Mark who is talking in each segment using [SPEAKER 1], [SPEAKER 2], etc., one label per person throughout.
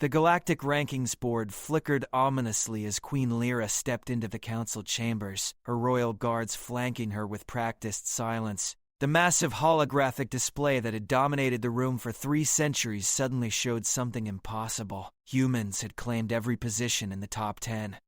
[SPEAKER 1] The Galactic Rankings Board flickered ominously as Queen Lyra stepped into the council chambers, her royal guards flanking her with practiced silence. The massive holographic display that had dominated the room for 3 centuries suddenly showed something impossible. Humans had claimed every position in the top 10.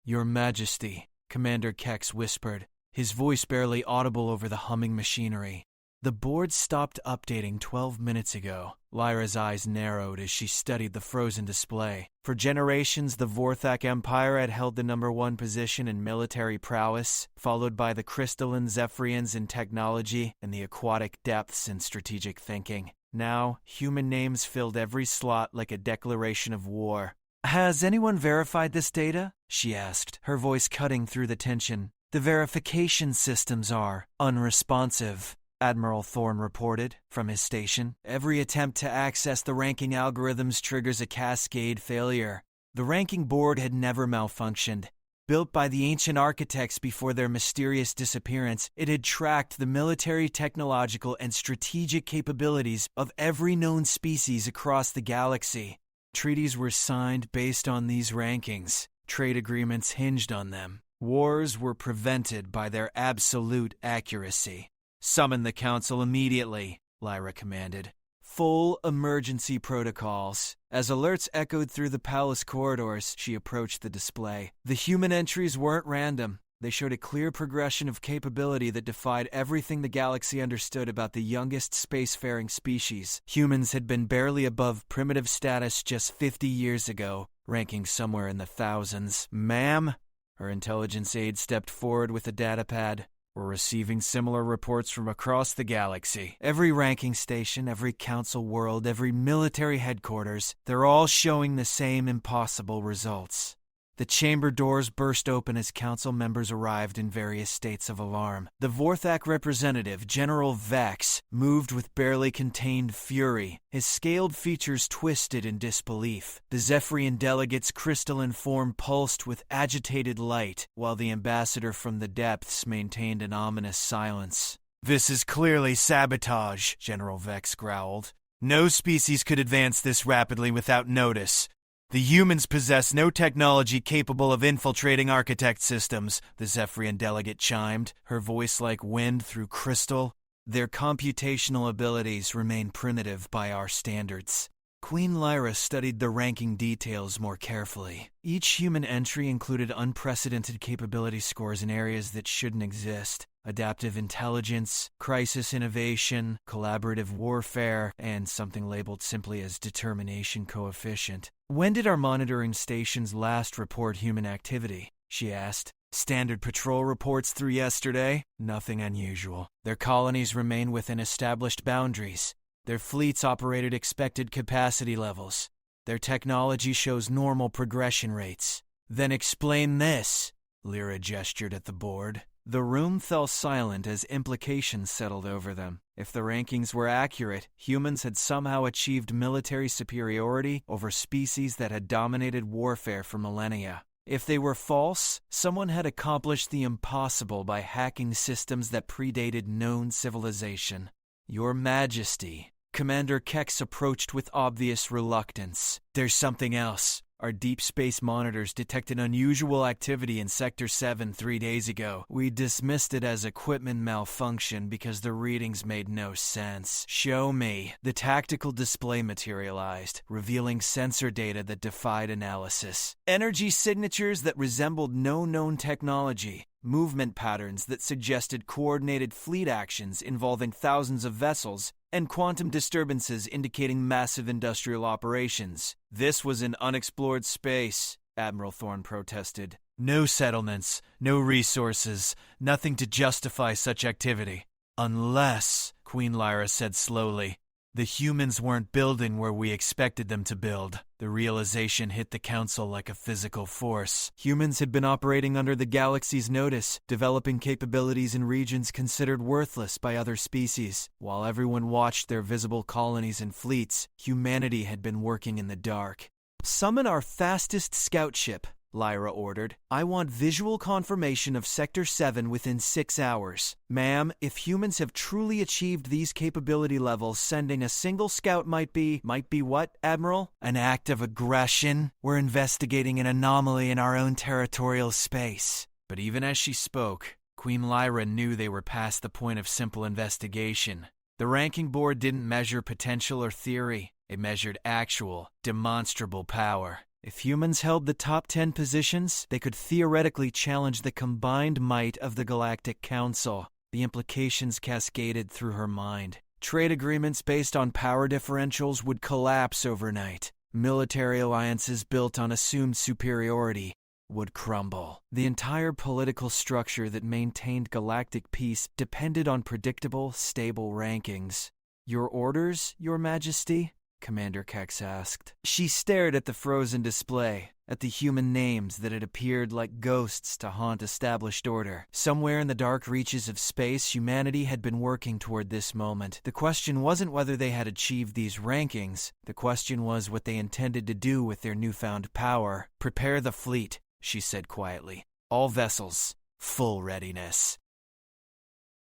[SPEAKER 1] "Your Majesty," Commander Kex whispered, his voice barely audible over the humming machinery. The board stopped updating 12 minutes ago. Lyra's eyes narrowed as she studied the frozen display. For generations, the Vorthak Empire had held the #1 position in military prowess, followed by the crystalline Zephyrians in technology and the aquatic depths in strategic thinking. Now, human names filled every slot like a declaration of war. "Has anyone verified this data?" she asked, her voice cutting through the tension. "The verification systems are unresponsive," Admiral Thorne reported from his station. "Every attempt to access the ranking algorithms triggers a cascade failure." The ranking board had never malfunctioned. Built by the ancient architects before their mysterious disappearance, it had tracked the military, technological, and strategic capabilities of every known species across the galaxy. Treaties were signed based on these rankings. Trade agreements hinged on them. Wars were prevented by their absolute accuracy. "Summon the council immediately," Lyra commanded. Full emergency protocols. As alerts echoed through the palace corridors, she approached the display. The human entries weren't random. They showed a clear progression of capability that defied everything the galaxy understood about the youngest spacefaring species. Humans had been barely above primitive status just 50 years ago, ranking somewhere in the thousands. "Ma'am?" Her intelligence aide stepped forward with a datapad. "We're receiving similar reports from across the galaxy. Every ranking station, every council world, every military headquarters, they're all showing the same impossible results." The chamber doors burst open as council members arrived in various states of alarm. The Vorthak representative, General Vex, moved with barely contained fury, his scaled features twisted in disbelief. The Zephyrian delegate's crystalline form pulsed with agitated light, while the ambassador from the depths maintained an ominous silence. "This is clearly sabotage," General Vex growled. "No species could advance this rapidly without notice. The humans possess no technology capable of infiltrating architect systems," the Zephyrian delegate chimed, her voice like wind through crystal. "Their computational abilities remain primitive by our standards." Queen Lyra studied the ranking details more carefully. Each human entry included unprecedented capability scores in areas that shouldn't exist. Adaptive intelligence, crisis innovation, collaborative warfare, and something labeled simply as determination coefficient. "When did our monitoring stations last report human activity?" she asked. "Standard patrol reports through yesterday. Nothing unusual. Their colonies remain within established boundaries. Their fleets operate at expected capacity levels. Their technology shows normal progression rates." "Then explain this," Lyra gestured at the board. The room fell silent as implications settled over them. If the rankings were accurate, humans had somehow achieved military superiority over species that had dominated warfare for millennia. If they were false, someone had accomplished the impossible by hacking systems that predated known civilization. "Your Majesty," Commander Kex approached with obvious reluctance. "There's something else. Our deep space monitors detected unusual activity in Sector 7 3 days ago. We dismissed it as equipment malfunction because the readings made no sense." "Show me." The tactical display materialized, revealing sensor data that defied analysis. Energy signatures that resembled no known technology. Movement patterns that suggested coordinated fleet actions involving thousands of vessels, and quantum disturbances indicating massive industrial operations. "This was an unexplored space," Admiral Thorne protested. "No settlements, no resources, nothing to justify such activity." "Unless," Queen Lyra said slowly, "the humans weren't building where we expected them to build." The realization hit the council like a physical force. Humans had been operating under the galaxy's notice, developing capabilities in regions considered worthless by other species. While everyone watched their visible colonies and fleets, humanity had been working in the dark. "Summon our fastest scout ship," Lyra ordered. I want visual confirmation of Sector 7 within 6 hours. Ma'am, if humans have truly achieved these capability levels, sending a single scout might be what, Admiral? An act of aggression? We're investigating an anomaly in our own territorial space. But even as she spoke, Queen Lyra knew they were past the point of simple investigation. The ranking board didn't measure potential or theory. It measured actual, demonstrable power. If humans held the top 10 positions, they could theoretically challenge the combined might of the Galactic Council. The implications cascaded through her mind. Trade agreements based on power differentials would collapse overnight. Military alliances built on assumed superiority would crumble. The entire political structure that maintained galactic peace depended on predictable, stable rankings. Your orders, Your Majesty? Commander Kex asked. She stared at the frozen display, at the human names that had appeared like ghosts to haunt established order. Somewhere in the dark reaches of space, humanity had been working toward this moment. The question wasn't whether they had achieved these rankings. The question was what they intended to do with their newfound power. Prepare the fleet, she said quietly. All vessels, full readiness.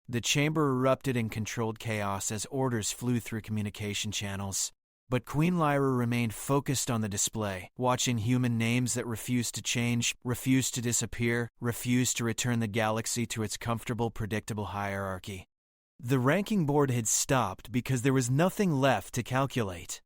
[SPEAKER 1] The chamber erupted in controlled chaos as orders flew through communication channels. But Queen Lyra remained focused on the display, watching human names that refused to change, refused to disappear, refused to return the galaxy to its comfortable, predictable hierarchy. The ranking board had stopped because there was nothing left to calculate.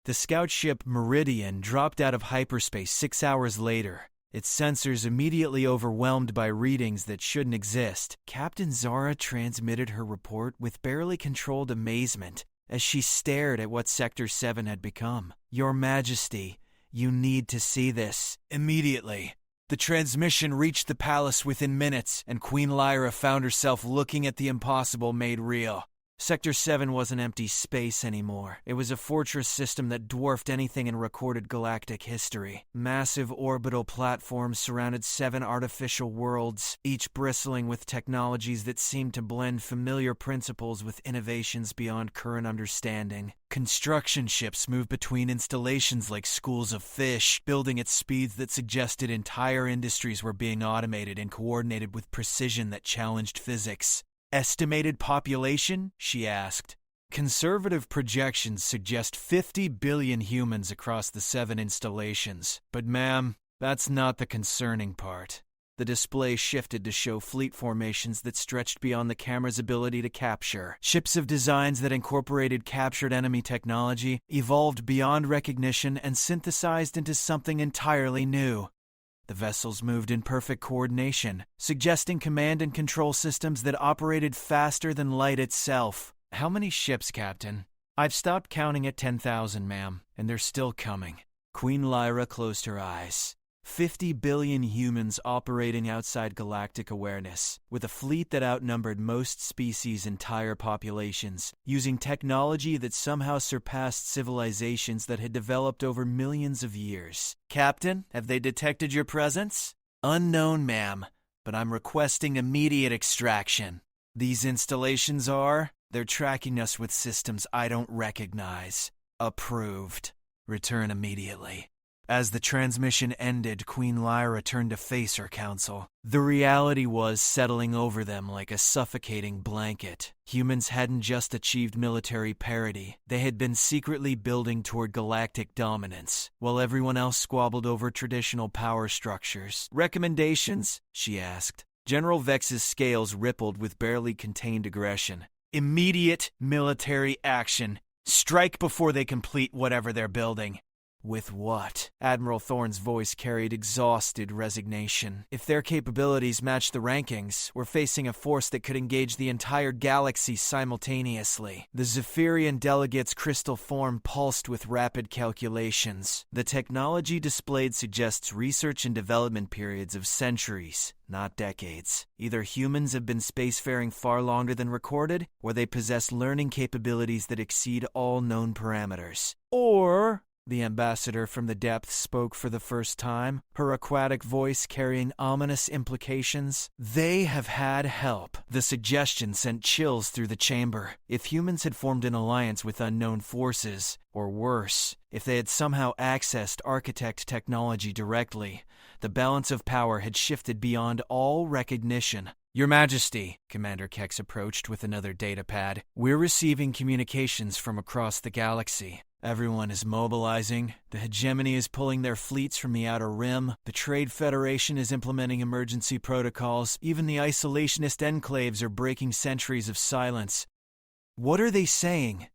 [SPEAKER 1] The scout ship Meridian dropped out of hyperspace 6 hours later, its sensors immediately overwhelmed by readings that shouldn't exist. Captain Zara transmitted her report with barely controlled amazement as she stared at what Sector 7 had become. Your Majesty, you need to see this. Immediately. The transmission reached the palace within minutes, and Queen Lyra found herself looking at the impossible made real. Sector 7 wasn't empty space anymore. It was a fortress system that dwarfed anything in recorded galactic history. Massive orbital platforms surrounded 7 artificial worlds, each bristling with technologies that seemed to blend familiar principles with innovations beyond current understanding. Construction ships moved between installations like schools of fish, building at speeds that suggested entire industries were being automated and coordinated with precision that challenged physics. Estimated population? She asked. Conservative projections suggest 50 billion humans across the 7 installations. But ma'am, that's not the concerning part. The display shifted to show fleet formations that stretched beyond the camera's ability to capture. Ships of designs that incorporated captured enemy technology, evolved beyond recognition, and synthesized into something entirely new. The vessels moved in perfect coordination, suggesting command and control systems that operated faster than light itself. How many ships, Captain? I've stopped counting at 10,000, ma'am, and they're still coming. Queen Lyra closed her eyes. 50 billion humans operating outside galactic awareness, with a fleet that outnumbered most species' entire populations, using technology that somehow surpassed civilizations that had developed over millions of years. Captain, have they detected your presence? Unknown, ma'am, but I'm requesting immediate extraction. These installations they're tracking us with systems I don't recognize. Approved. Return immediately. As the transmission ended, Queen Lyra turned to face her council. The reality was settling over them like a suffocating blanket. Humans hadn't just achieved military parity. They had been secretly building toward galactic dominance, while everyone else squabbled over traditional power structures. Recommendations? She asked. General Vex's scales rippled with barely contained aggression. Immediate military action. Strike before they complete whatever they're building. With what? Admiral Thorne's voice carried exhausted resignation. If their capabilities match the rankings, we're facing a force that could engage the entire galaxy simultaneously. The Zephyrian delegate's crystal form pulsed with rapid calculations. The technology displayed suggests research and development periods of centuries, not decades. Either humans have been spacefaring far longer than recorded, or they possess learning capabilities that exceed all known parameters. Or The ambassador from the depths spoke for the first time, her aquatic voice carrying ominous implications. They have had help. The suggestion sent chills through the chamber. If humans had formed an alliance with unknown forces, or worse, if they had somehow accessed architect technology directly, the balance of power had shifted beyond all recognition. Your Majesty, Commander Kex approached with another datapad. We're receiving communications from across the galaxy. Everyone is mobilizing. The hegemony is pulling their fleets from the Outer Rim. The Trade Federation is implementing emergency protocols. Even the isolationist enclaves are breaking centuries of silence. What are they saying?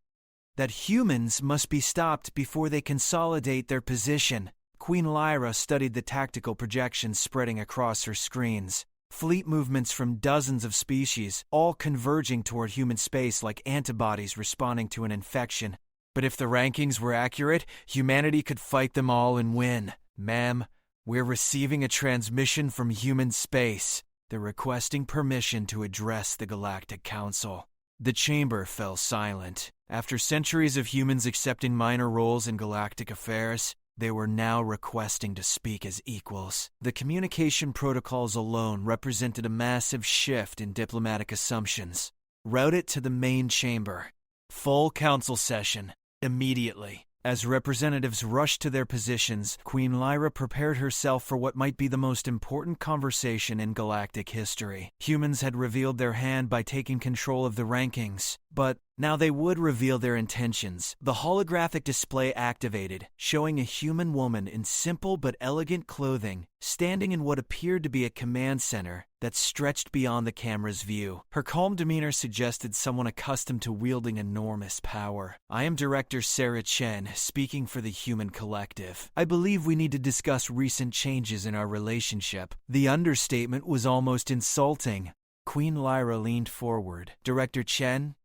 [SPEAKER 1] That humans must be stopped before they consolidate their position. Queen Lyra studied the tactical projections spreading across her screens. Fleet movements from dozens of species, all converging toward human space like antibodies responding to an infection. But if the rankings were accurate, humanity could fight them all and win. Ma'am, we're receiving a transmission from human space. They're requesting permission to address the Galactic Council. The chamber fell silent. After centuries of humans accepting minor roles in galactic affairs, they were now requesting to speak as equals. The communication protocols alone represented a massive shift in diplomatic assumptions. Route it to the main chamber. Full council session. Immediately. As representatives rushed to their positions, Queen Lyra prepared herself for what might be the most important conversation in galactic history. Humans had revealed their hand by taking control of the rankings, but now they would reveal their intentions. The holographic display activated, showing a human woman in simple but elegant clothing, standing in what appeared to be a command center that stretched beyond the camera's view. Her calm demeanor suggested someone accustomed to wielding enormous power. I am Director Sarah Chen, speaking for the human collective. I believe we need to discuss recent changes in our relationship. The understatement was almost insulting. Queen Lyra leaned forward. Director Chen,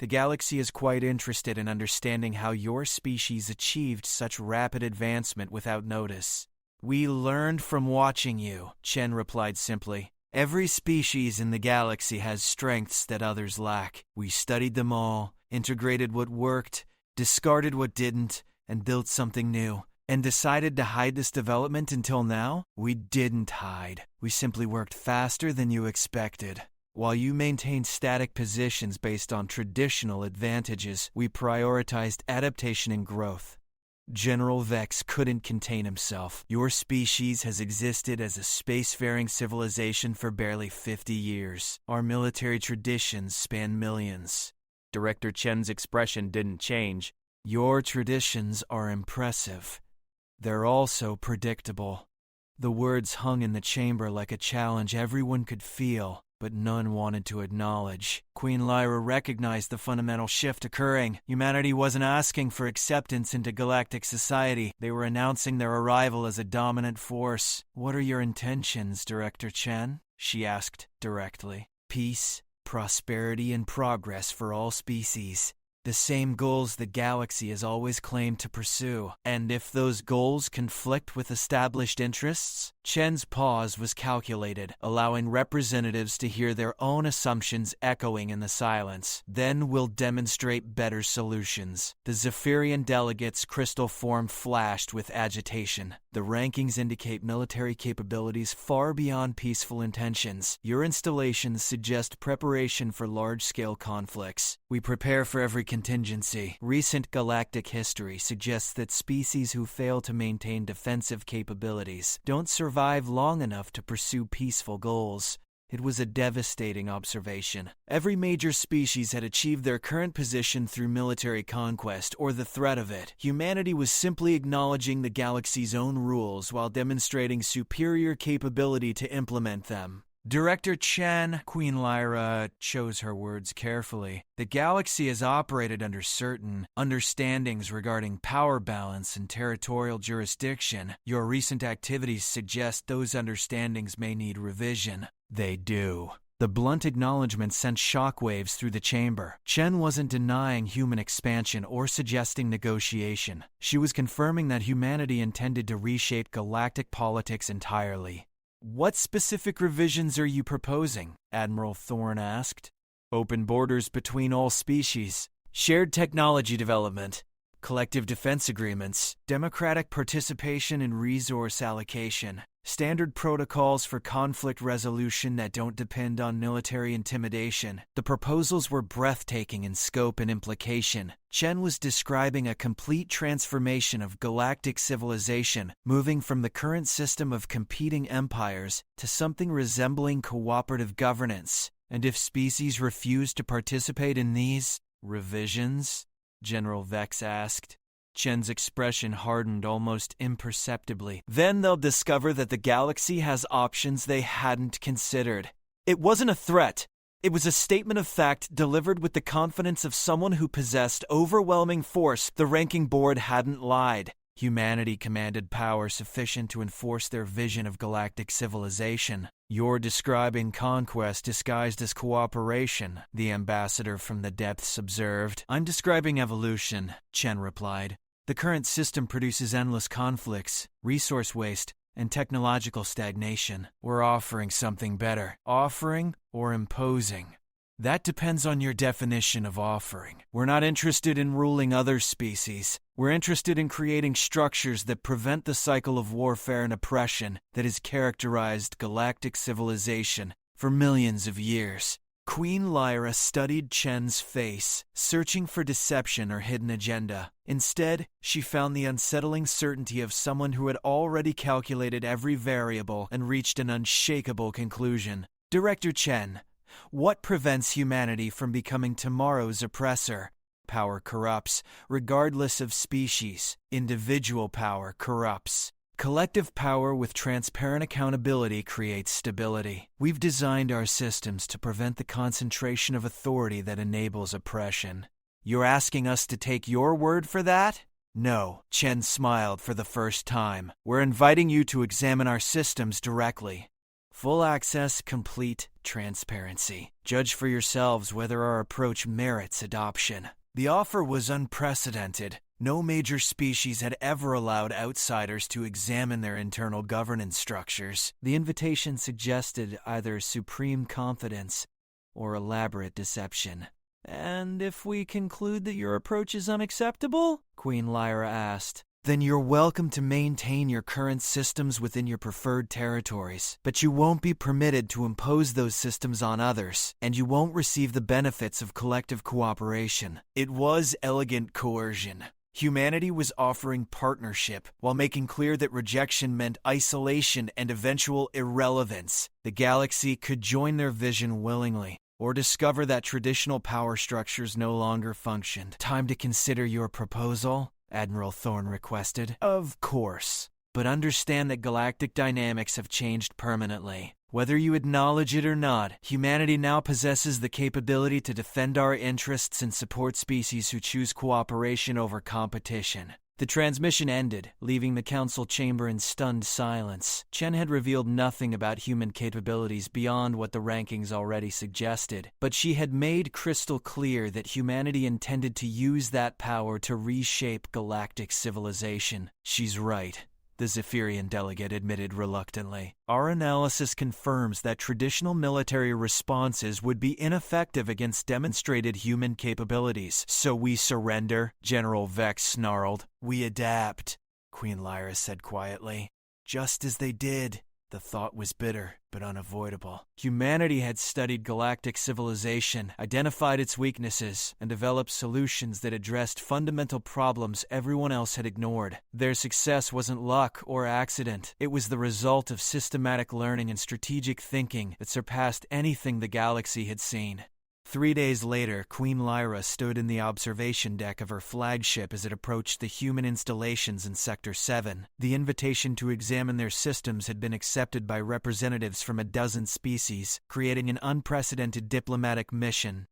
[SPEAKER 1] the galaxy is quite interested in understanding how your species achieved such rapid advancement without notice. We learned from watching you, Chen replied simply. Every species in the galaxy has strengths that others lack. We studied them all, integrated what worked, discarded what didn't, and built something new. And decided to hide this development until now? We didn't hide. We simply worked faster than you expected. While you maintained static positions based on traditional advantages, we prioritized adaptation and growth. General Vex couldn't contain himself. Your species has existed as a spacefaring civilization for barely 50 years. Our military traditions span millions. Director Chen's expression didn't change. Your traditions are impressive. They're also predictable. The words hung in the chamber like a challenge everyone could feel, but none wanted to acknowledge. Queen Lyra recognized the fundamental shift occurring. Humanity wasn't asking for acceptance into galactic society. They were announcing their arrival as a dominant force. What are your intentions, Director Chen? She asked directly. Peace, prosperity, and progress for all species. The same goals the galaxy has always claimed to pursue. And if those goals conflict with established interests? Chen's pause was calculated, allowing representatives to hear their own assumptions echoing in the silence. Then we'll demonstrate better solutions. The Zephyrian delegates' crystal form flashed with agitation. The rankings indicate military capabilities far beyond peaceful intentions. Your installations suggest preparation for large-scale conflicts. We prepare for every contingency. Recent galactic history suggests that species who fail to maintain defensive capabilities don't survive long enough to pursue peaceful goals. It was a devastating observation. Every major species had achieved their current position through military conquest or the threat of it. Humanity was simply acknowledging the galaxy's own rules while demonstrating superior capability to implement them. Director Chen, Queen Lyra chose her words carefully. The galaxy has operated under certain understandings regarding power balance and territorial jurisdiction. Your recent activities suggest those understandings may need revision. They do. The blunt acknowledgement sent shockwaves through the chamber. Chen wasn't denying human expansion or suggesting negotiation. She was confirming that humanity intended to reshape galactic politics entirely. What specific revisions are you proposing? Admiral Thorne asked. Open borders between all species, shared technology development, collective defense agreements, democratic participation in resource allocation, standard protocols for conflict resolution that don't depend on military intimidation. The proposals were breathtaking in scope and implication. Chen was describing a complete transformation of galactic civilization, moving from the current system of competing empires to something resembling cooperative governance. And if species refuse to participate in these revisions? General Vex asked. Chen's expression hardened almost imperceptibly. Then they'll discover that the galaxy has options they hadn't considered. It wasn't a threat. It was a statement of fact delivered with the confidence of someone who possessed overwhelming force. The ranking board hadn't lied. Humanity commanded power sufficient to enforce their vision of galactic civilization. You're describing conquest disguised as cooperation, the ambassador from the depths observed. I'm describing evolution, Chen replied. The current system produces endless conflicts, resource waste, and technological stagnation. We're offering something better. Offering or imposing? That depends on your definition of offering. We're not interested in ruling other species. We're interested in creating structures that prevent the cycle of warfare and oppression that has characterized galactic civilization for millions of years. Queen Lyra studied Chen's face, searching for deception or hidden agenda. Instead, she found the unsettling certainty of someone who had already calculated every variable and reached an unshakable conclusion. Director Chen, what prevents humanity from becoming tomorrow's oppressor? Power corrupts, regardless of species. Individual power corrupts. Collective power with transparent accountability creates stability. We've designed our systems to prevent the concentration of authority that enables oppression. You're asking us to take your word for that? No, Chen smiled for the first time. We're inviting you to examine our systems directly. Full access, complete transparency. Judge for yourselves whether our approach merits adoption. The offer was unprecedented. No major species had ever allowed outsiders to examine their internal governance structures. The invitation suggested either supreme confidence or elaborate deception. And if we conclude that your approach is unacceptable? Queen Lyra asked. Then you're welcome to maintain your current systems within your preferred territories. But you won't be permitted to impose those systems on others, and you won't receive the benefits of collective cooperation. It was elegant coercion. Humanity was offering partnership while making clear that rejection meant isolation and eventual irrelevance. The galaxy could join their vision willingly, or discover that traditional power structures no longer functioned. Time to consider your proposal? Admiral Thorne requested. Of course. But understand that galactic dynamics have changed permanently. Whether you acknowledge it or not, humanity now possesses the capability to defend our interests and support species who choose cooperation over competition. The transmission ended, leaving the council chamber in stunned silence. Chen had revealed nothing about human capabilities beyond what the rankings already suggested, but she had made crystal clear that humanity intended to use that power to reshape galactic civilization. She's right, the Zephyrian delegate admitted reluctantly. Our analysis confirms that traditional military responses would be ineffective against demonstrated human capabilities. So we surrender, General Vex snarled. We adapt, Queen Lyra said quietly. Just as they did. The thought was bitter, but unavoidable. Humanity had studied galactic civilization, identified its weaknesses, and developed solutions that addressed fundamental problems everyone else had ignored. Their success wasn't luck or accident. It was the result of systematic learning and strategic thinking that surpassed anything the galaxy had seen. 3 days later, Queen Lyra stood in the observation deck of her flagship as it approached the human installations in Sector 7. The invitation to examine their systems had been accepted by representatives from a dozen species, creating an unprecedented diplomatic mission.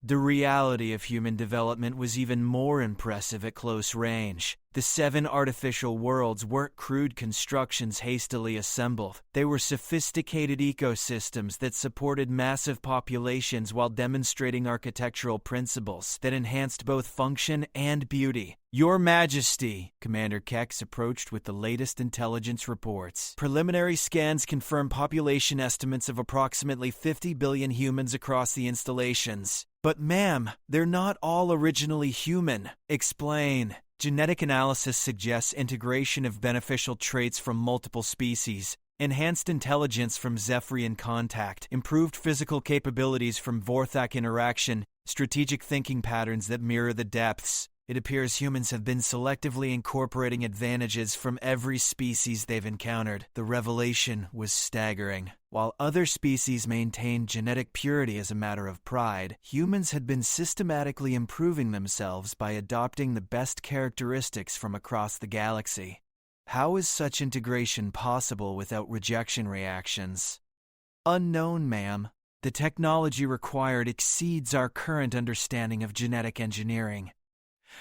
[SPEAKER 1] The reality of human development was even more impressive at close range. The 7 artificial worlds weren't crude constructions hastily assembled. They were sophisticated ecosystems that supported massive populations while demonstrating architectural principles that enhanced both function and beauty. Your Majesty, Commander Kex approached with the latest intelligence reports. Preliminary scans confirm population estimates of approximately 50 billion humans across the installations. But ma'am, they're not all originally human. Explain. Genetic analysis suggests integration of beneficial traits from multiple species, enhanced intelligence from Zephyrian contact, improved physical capabilities from Vorthak interaction, strategic thinking patterns that mirror the depths. It appears humans have been selectively incorporating advantages from every species they've encountered. The revelation was staggering. While other species maintained genetic purity as a matter of pride, humans had been systematically improving themselves by adopting the best characteristics from across the galaxy. How is such integration possible without rejection reactions? Unknown, ma'am. The technology required exceeds our current understanding of genetic engineering.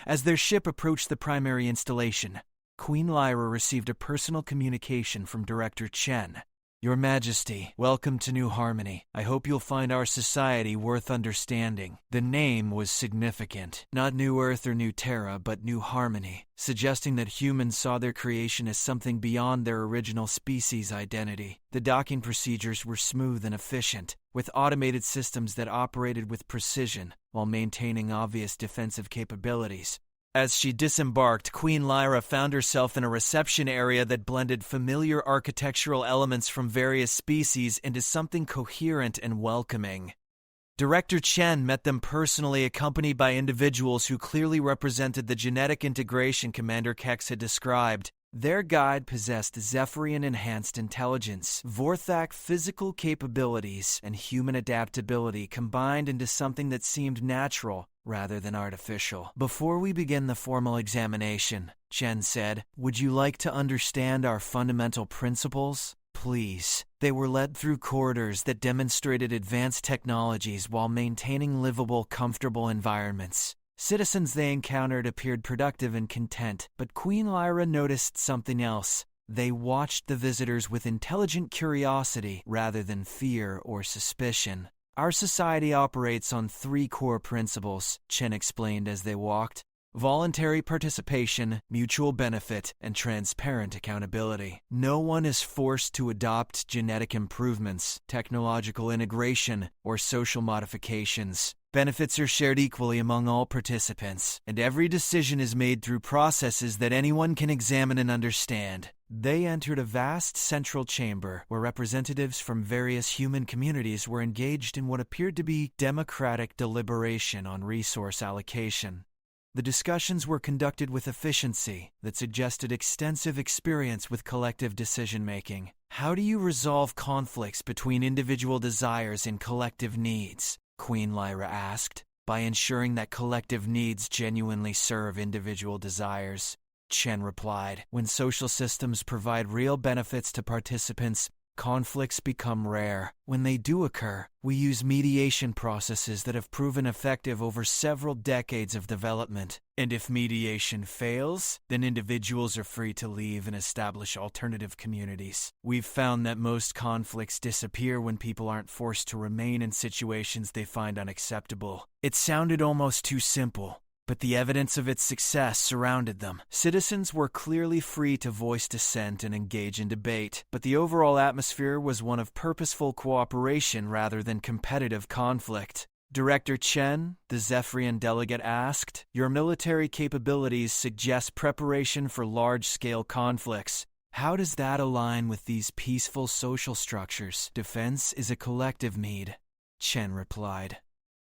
[SPEAKER 1] As their ship approached the primary installation, Queen Lyra received a personal communication from Director Chen. Your Majesty, welcome to New Harmony. I hope you'll find our society worth understanding. The name was significant. Not New Earth or New Terra, but New Harmony, suggesting that humans saw their creation as something beyond their original species identity. The docking procedures were smooth and efficient, with automated systems that operated with precision while maintaining obvious defensive capabilities. As she disembarked, Queen Lyra found herself in a reception area that blended familiar architectural elements from various species into something coherent and welcoming. Director Chen met them personally, accompanied by individuals who clearly represented the genetic integration Commander Kex had described. Their guide possessed Zephyrian-enhanced intelligence, Vorthak physical capabilities, and human adaptability combined into something that seemed natural rather than artificial. Before we begin the formal examination, Chen said, would you like to understand our fundamental principles? Please. They were led through corridors that demonstrated advanced technologies while maintaining livable, comfortable environments. Citizens they encountered appeared productive and content, but Queen Lyra noticed something else. They watched the visitors with intelligent curiosity rather than fear or suspicion. Our society operates on 3 core principles, Chen explained as they walked. Voluntary participation, mutual benefit, and transparent accountability. No one is forced to adopt genetic improvements, technological integration, or social modifications. Benefits are shared equally among all participants, and every decision is made through processes that anyone can examine and understand. They entered a vast central chamber where representatives from various human communities were engaged in what appeared to be democratic deliberation on resource allocation. The discussions were conducted with efficiency that suggested extensive experience with collective decision-making. How do you resolve conflicts between individual desires and collective needs? Queen Lyra asked. By ensuring that collective needs genuinely serve individual desires, Chen replied. When social systems provide real benefits to participants, conflicts become rare. When they do occur, we use mediation processes that have proven effective over several decades of development. And if mediation fails, then individuals are free to leave and establish alternative communities. We've found that most conflicts disappear when people aren't forced to remain in situations they find unacceptable. It sounded almost too simple, but the evidence of its success surrounded them. Citizens were clearly free to voice dissent and engage in debate, but the overall atmosphere was one of purposeful cooperation rather than competitive conflict. Director Chen, the Zephyrian delegate asked, your military capabilities suggest preparation for large-scale conflicts. How does that align with these peaceful social structures? Defense is a collective need, Chen replied.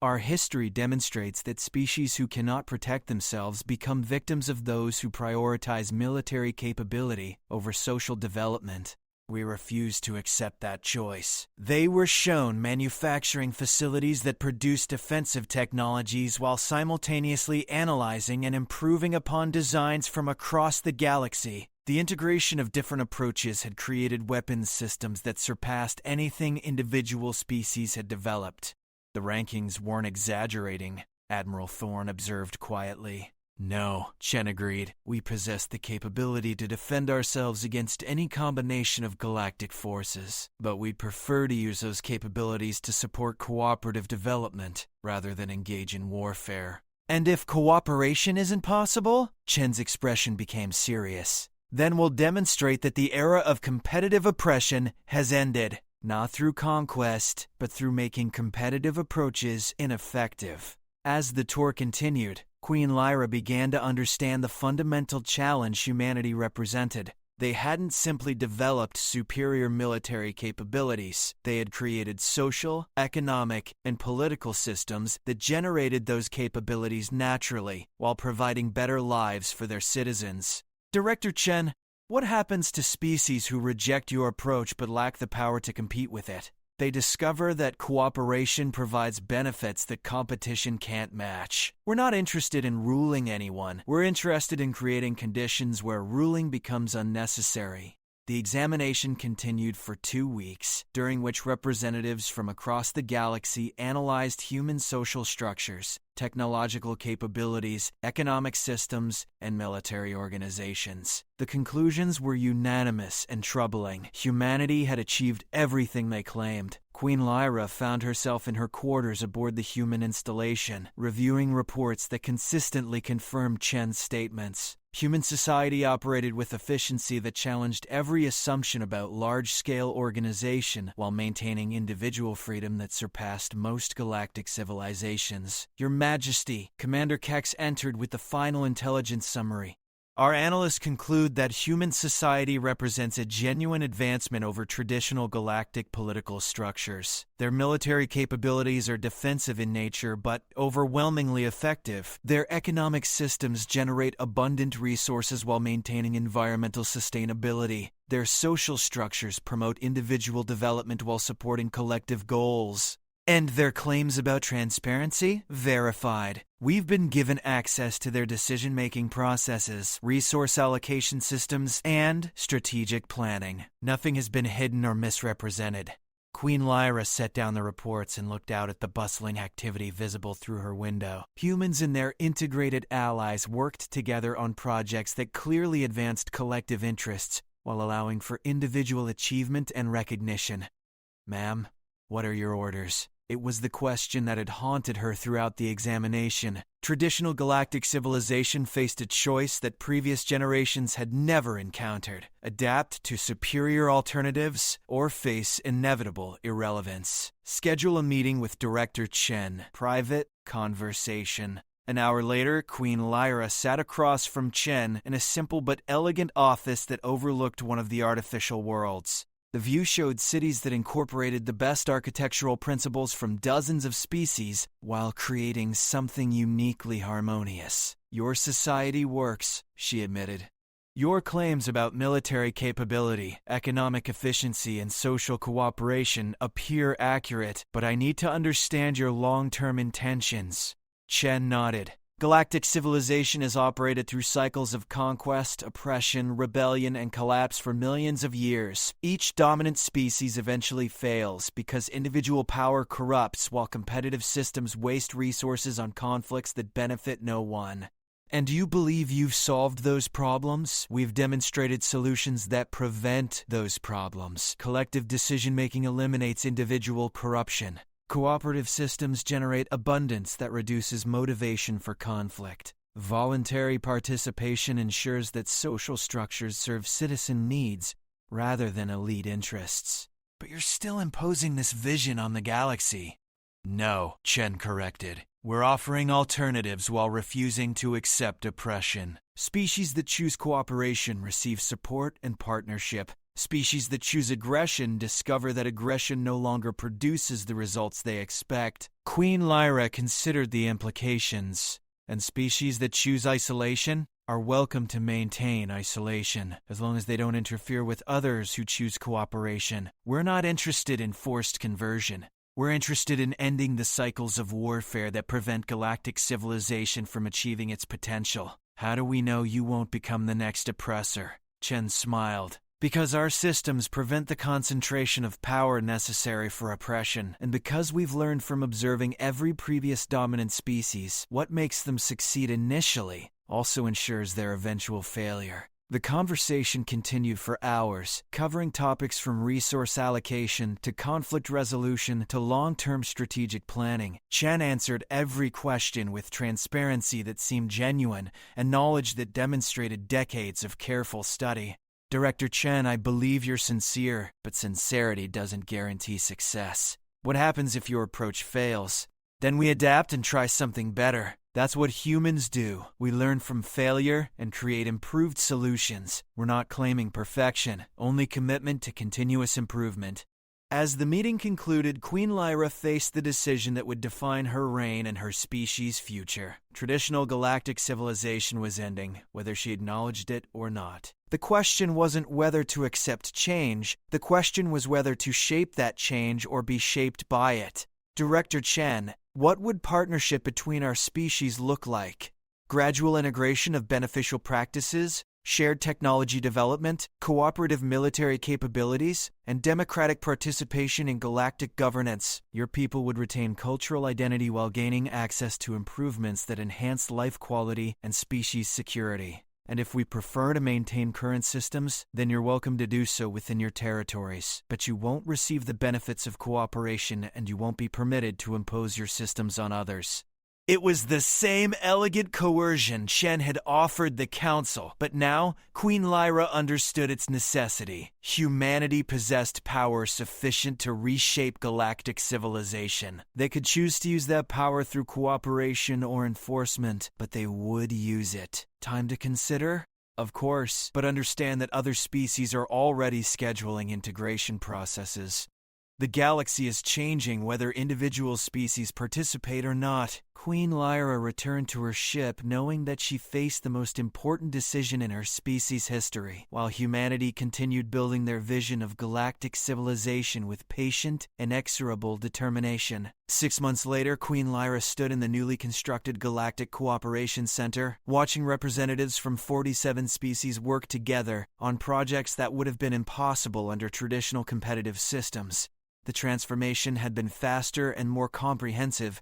[SPEAKER 1] Our history demonstrates that species who cannot protect themselves become victims of those who prioritize military capability over social development. We refuse to accept that choice. They were shown manufacturing facilities that produce defensive technologies while simultaneously analyzing and improving upon designs from across the galaxy. The integration of different approaches had created weapons systems that surpassed anything individual species had developed. The rankings weren't exaggerating, Admiral Thorne observed quietly. No, Chen agreed. We possess the capability to defend ourselves against any combination of galactic forces, but we'd prefer to use those capabilities to support cooperative development rather than engage in warfare. And if cooperation isn't possible? Chen's expression became serious. Then we'll demonstrate that the era of competitive oppression has ended. Not through conquest, but through making competitive approaches ineffective. As the tour continued, Queen Lyra began to understand the fundamental challenge humanity represented. They hadn't simply developed superior military capabilities, they had created social, economic, and political systems that generated those capabilities naturally, while providing better lives for their citizens. Director Chen, what happens to species who reject your approach but lack the power to compete with it? They discover that cooperation provides benefits that competition can't match. We're not interested in ruling anyone. We're interested in creating conditions where ruling becomes unnecessary. The examination continued for 2 weeks, during which representatives from across the galaxy analyzed human social structures, technological capabilities, economic systems, and military organizations. The conclusions were unanimous and troubling. Humanity had achieved everything they claimed. Queen Lyra found herself in her quarters aboard the human installation, reviewing reports that consistently confirmed Chen's statements. Human society operated with efficiency that challenged every assumption about large-scale organization while maintaining individual freedom that surpassed most galactic civilizations. Your Majesty, Commander Kex entered with the final intelligence summary. Our analysts conclude that human society represents a genuine advancement over traditional galactic political structures. Their military capabilities are defensive in nature, but overwhelmingly effective. Their economic systems generate abundant resources while maintaining environmental sustainability. Their social structures promote individual development while supporting collective goals. And their claims about transparency? Verified. We've been given access to their decision-making processes, resource allocation systems, and strategic planning. Nothing has been hidden or misrepresented. Queen Lyra set down the reports and looked out at the bustling activity visible through her window. Humans and their integrated allies worked together on projects that clearly advanced collective interests while allowing for individual achievement and recognition. Ma'am, what are your orders? It was the question that had haunted her throughout the examination. Traditional galactic civilization faced a choice that previous generations had never encountered: adapt to superior alternatives or face inevitable irrelevance. Schedule a meeting with Director Chen. Private conversation. An hour later, Queen Lyra sat across from Chen in a simple but elegant office that overlooked one of the artificial worlds. The view showed cities that incorporated the best architectural principles from dozens of species while creating something uniquely harmonious. Your society works, she admitted. Your claims about military capability, economic efficiency, and social cooperation appear accurate, but I need to understand your long-term intentions. Chen nodded. Galactic civilization has operated through cycles of conquest, oppression, rebellion, and collapse for millions of years. Each dominant species eventually fails because individual power corrupts while competitive systems waste resources on conflicts that benefit no one. And you believe you've solved those problems? We've demonstrated solutions that prevent those problems. Collective decision-making eliminates individual corruption. Cooperative systems generate abundance that reduces motivation for conflict. Voluntary participation ensures that social structures serve citizen needs rather than elite interests. But you're still imposing this vision on the galaxy. No, Chen corrected. We're offering alternatives while refusing to accept oppression. Species that choose cooperation receive support and partnership. Species that choose aggression discover that aggression no longer produces the results they expect. Queen Lyra considered the implications, and species that choose isolation are welcome to maintain isolation, as long as they don't interfere with others who choose cooperation. We're not interested in forced conversion. We're interested in ending the cycles of warfare that prevent galactic civilization from achieving its potential. How do we know you won't become the next oppressor? Chen smiled. Because our systems prevent the concentration of power necessary for oppression, and because we've learned from observing every previous dominant species, what makes them succeed initially also ensures their eventual failure. The conversation continued for hours, covering topics from resource allocation to conflict resolution to long-term strategic planning. Chen answered every question with transparency that seemed genuine and knowledge that demonstrated decades of careful study. Director Chen, I believe you're sincere, but sincerity doesn't guarantee success. What happens if your approach fails? Then we adapt and try something better. That's what humans do. We learn from failure and create improved solutions. We're not claiming perfection, only commitment to continuous improvement. As the meeting concluded, Queen Lyra faced the decision that would define her reign and her species' future. Traditional galactic civilization was ending, whether she acknowledged it or not. The question wasn't whether to accept change, the question was whether to shape that change or be shaped by it. Director Chen, what would partnership between our species look like? Gradual integration of beneficial practices, shared technology development, cooperative military capabilities, and democratic participation in galactic governance. Your people would retain cultural identity while gaining access to improvements that enhance life quality and species security. And if we prefer to maintain current systems, then you're welcome to do so within your territories. But you won't receive the benefits of cooperation, and you won't be permitted to impose your systems on others. It was the same elegant coercion Chen had offered the Council, but now Queen Lyra understood its necessity. Humanity possessed power sufficient to reshape galactic civilization. They could choose to use that power through cooperation or enforcement, but they would use it. Time to consider? Of course, but understand that other species are already scheduling integration processes. The galaxy is changing whether individual species participate or not. Queen Lyra returned to her ship knowing that she faced the most important decision in her species' history, while humanity continued building their vision of galactic civilization with patient, inexorable determination. 6 months later, Queen Lyra stood in the newly constructed Galactic Cooperation Center, watching representatives from 47 species work together on projects that would have been impossible under traditional competitive systems. The transformation had been faster and more comprehensive.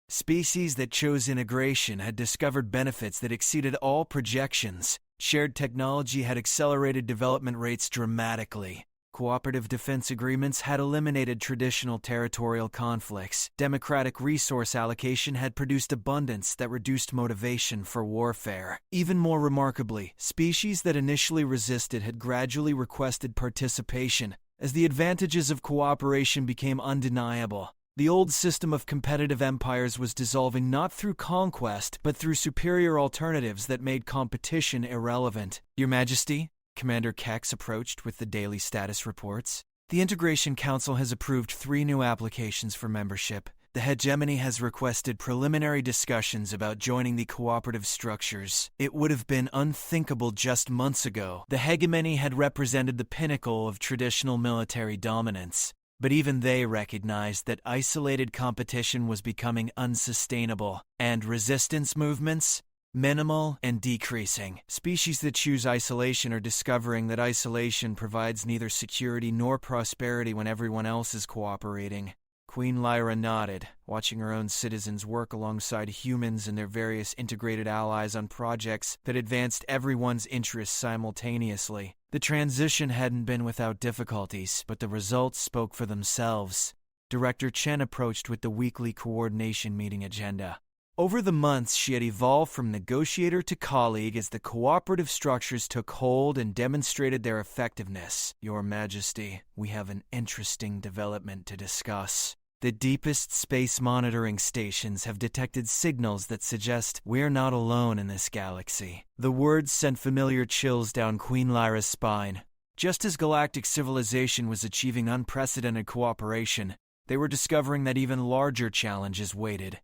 [SPEAKER 1] Species that chose integration had discovered benefits that exceeded all projections. Shared technology had accelerated development rates dramatically. Cooperative defense agreements had eliminated traditional territorial conflicts. Democratic resource allocation had produced abundance that reduced motivation for warfare. Even more remarkably, species that initially resisted had gradually requested participation, as the advantages of cooperation became undeniable. The old system of competitive empires was dissolving not through conquest, but through superior alternatives that made competition irrelevant. Your Majesty, Commander Kex approached with the daily status reports. The Integration Council has approved 3 new applications for membership. The hegemony has requested preliminary discussions about joining the cooperative structures. It would have been unthinkable just months ago. The hegemony had represented the pinnacle of traditional military dominance. But even they recognized that isolated competition was becoming unsustainable, and resistance movements, minimal and decreasing. Species that choose isolation are discovering that isolation provides neither security nor prosperity when everyone else is cooperating. Queen Lyra nodded, watching her own citizens work alongside humans and their various integrated allies on projects that advanced everyone's interests simultaneously. The transition hadn't been without difficulties, but the results spoke for themselves. Director Chen approached with the weekly coordination meeting agenda. Over the months, she had evolved from negotiator to colleague as the cooperative structures took hold and demonstrated their effectiveness. Your Majesty, we have an interesting development to discuss. The deepest space monitoring stations have detected signals that suggest we're not alone in this galaxy. The words sent familiar chills down Queen Lyra's spine. Just as galactic civilization was achieving unprecedented cooperation, they were discovering that even larger challenges waited.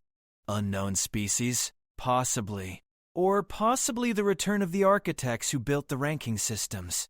[SPEAKER 1] Unknown species? Possibly. Or possibly the return of the architects who built the ranking systems.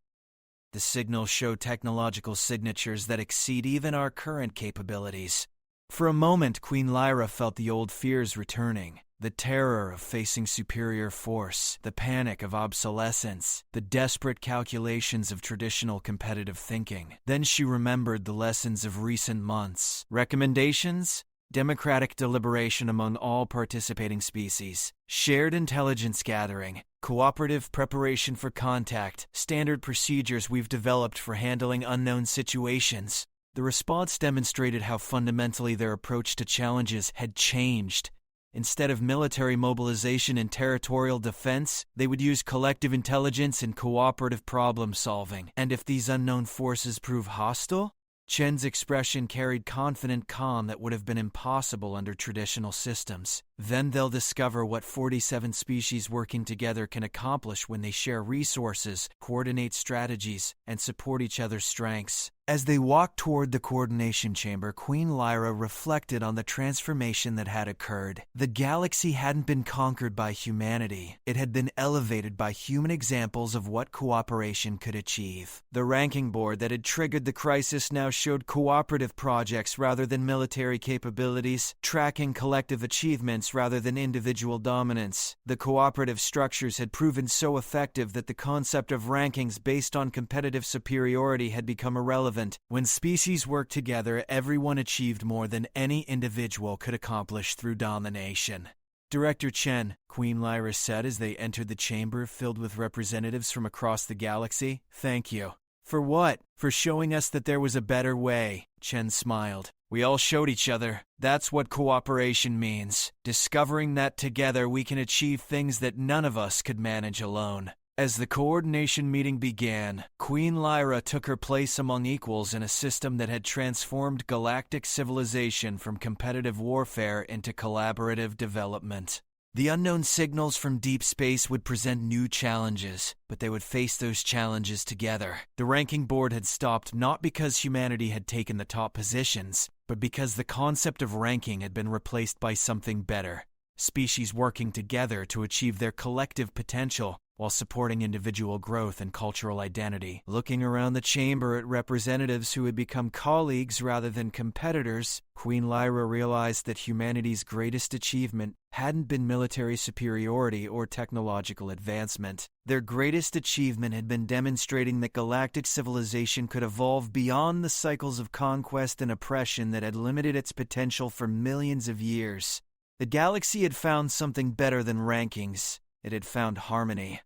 [SPEAKER 1] The signals show technological signatures that exceed even our current capabilities. For a moment, Queen Lyra felt the old fears returning. The terror of facing superior force, the panic of obsolescence, the desperate calculations of traditional competitive thinking. Then she remembered the lessons of recent months. Recommendations? Democratic deliberation among all participating species, shared intelligence gathering, cooperative preparation for contact, standard procedures we've developed for handling unknown situations. The response demonstrated how fundamentally their approach to challenges had changed. Instead of military mobilization and territorial defense, they would use collective intelligence and cooperative problem solving. And if these unknown forces prove hostile? Chen's expression carried confident calm that would have been impossible under traditional systems. Then they'll discover what 47 species working together can accomplish when they share resources, coordinate strategies, and support each other's strengths. As they walked toward the coordination chamber, Queen Lyra reflected on the transformation that had occurred. The galaxy hadn't been conquered by humanity. It had been elevated by human examples of what cooperation could achieve. The ranking board that had triggered the crisis now showed cooperative projects rather than military capabilities, tracking collective achievements rather than individual dominance. The cooperative structures had proven so effective that the concept of rankings based on competitive superiority had become irrelevant. When species worked together, everyone achieved more than any individual could accomplish through domination. Director Chen, Queen Lyra said as they entered the chamber filled with representatives from across the galaxy, "Thank you." "For what?" "For showing us that there was a better way," Chen smiled. "We all showed each other. That's what cooperation means. Discovering that together we can achieve things that none of us could manage alone." As the coordination meeting began, Queen Lyra took her place among equals in a system that had transformed galactic civilization from competitive warfare into collaborative development. The unknown signals from deep space would present new challenges, but they would face those challenges together. The ranking board had stopped not because humanity had taken the top positions, but because the concept of ranking had been replaced by something better. Species working together to achieve their collective potential, while supporting individual growth and cultural identity. Looking around the chamber at representatives who had become colleagues rather than competitors, Queen Lyra realized that humanity's greatest achievement hadn't been military superiority or technological advancement. Their greatest achievement had been demonstrating that galactic civilization could evolve beyond the cycles of conquest and oppression that had limited its potential for millions of years. The galaxy had found something better than rankings. It had found harmony.